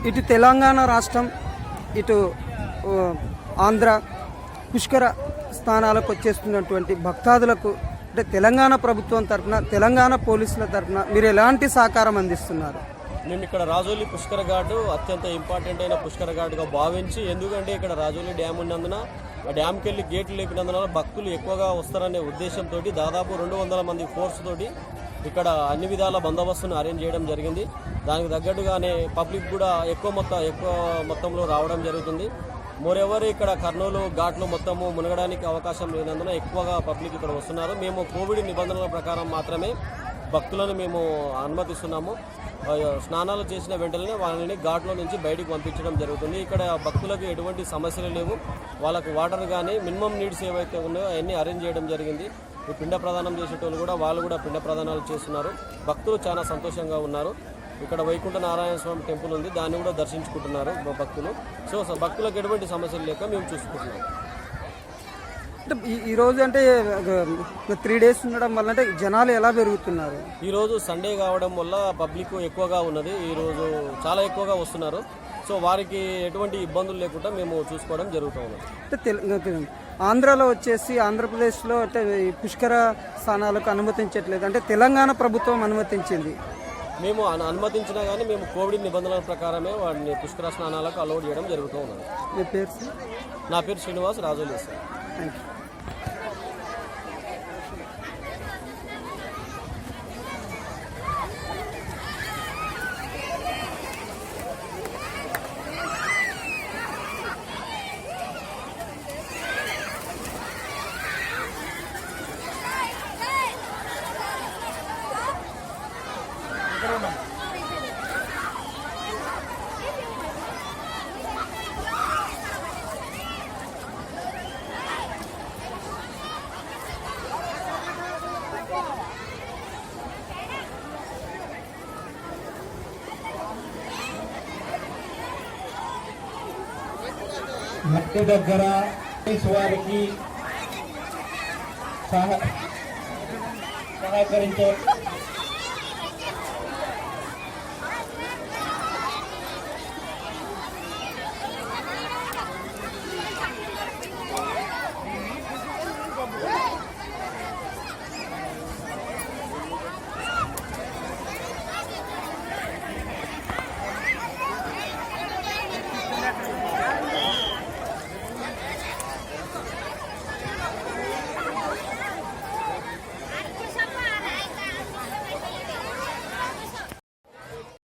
ఇటు తెలంగాణ రాష్ట్రం, ఇటు ఆంధ్ర పుష్కర స్థానాలకు వచ్చేస్తున్నటువంటి భక్తాదులకు అంటే తెలంగాణ ప్రభుత్వం తరఫున, తెలంగాణ పోలీసుల తరఫున మీరు ఎలాంటి సహకారం అందిస్తున్నారు? మేము ఇక్కడ రాజోలి పుష్కర ఘాటు అత్యంత ఇంపార్టెంట్ అయిన పుష్కర ఘాటుగా భావించి, ఎందుకంటే ఇక్కడ రాజోలి డ్యామ్ ఉన్నందున ఆ డ్యామ్కి వెళ్ళి గేట్లు లేపినందున భక్తులు ఎక్కువగా వస్తారనే ఉద్దేశంతో దాదాపు 200 మంది ఫోర్స్ తోటి ఇక్కడ అన్ని విధాల బందోబస్తును అరేంజ్ చేయడం జరిగింది. దానికి తగ్గట్టుగానే పబ్లిక్ కూడా ఎక్కువ మొత్తంలో రావడం జరుగుతుంది. మోరెవర్ ఇక్కడ కర్నూలు ఘాట్లు మొత్తము మునగడానికి అవకాశం లేనందున ఎక్కువగా పబ్లిక్ ఇక్కడ వస్తున్నారు. మేము కోవిడ్ నిబంధనల ప్రకారం మాత్రమే భక్తులను మేము అనుమతిస్తున్నాము. స్నానాలు చేసిన వెంటనే వాళ్ళని ఘాట్లో నుంచి బయటికి పంపించడం జరుగుతుంది. ఇక్కడ భక్తులకు ఎటువంటి సమస్యలు లేవు. వాళ్ళకు వాటర్ కానీ మినిమం నీడ్స్ ఏవైతే ఉన్నాయో అవన్నీ అరేంజ్ చేయడం జరిగింది. ఈ పిండ ప్రదానం చేసేటోళ్ళు కూడా వాళ్ళు కూడా పిండ ప్రదానాలు చేస్తున్నారు. భక్తులు చాలా సంతోషంగా ఉన్నారు. ఇక్కడ వైకుంఠ నారాయణ స్వామి టెంపుల్ ఉంది, దాన్ని కూడా దర్శించుకుంటున్నారు భక్తులు. సో భక్తులకు ఎటువంటి సమస్యలు లేక మేము చూసుకుంటున్నాం. అంటే ఈరోజు అంటే 3 days ఉండడం వల్ల అంటే జనాలు ఎలా పెరుగుతున్నారు? ఈరోజు సండే కావడం వల్ల పబ్లిక్ ఎక్కువగా ఉన్నది. ఈరోజు చాలా ఎక్కువగా వస్తున్నారు. సో వారికి ఎటువంటి ఇబ్బందులు లేకుండా మేము చూసుకోవడం జరుగుతూ ఉన్నది. అంటే ఆంధ్రాలో వచ్చేసి ఆంధ్రప్రదేశ్లో అంటే ఈ పుష్కర స్థానాలకు అనుమతించట్లేదు, అంటే తెలంగాణ ప్రభుత్వం అనుమతించింది. మేము అనుమతించినా కానీ మేము కోవిడ్ నిబంధనల ప్రకారమే వాటిని పుష్కర స్నానాలకు అలౌడ్ చేయడం జరుగుతూ ఉన్నది. మీ పేరు సార్? నా పేరు Srinivas, Rajoli sir. Thank you. మట్టి దగ్గర వారికి సహకరించే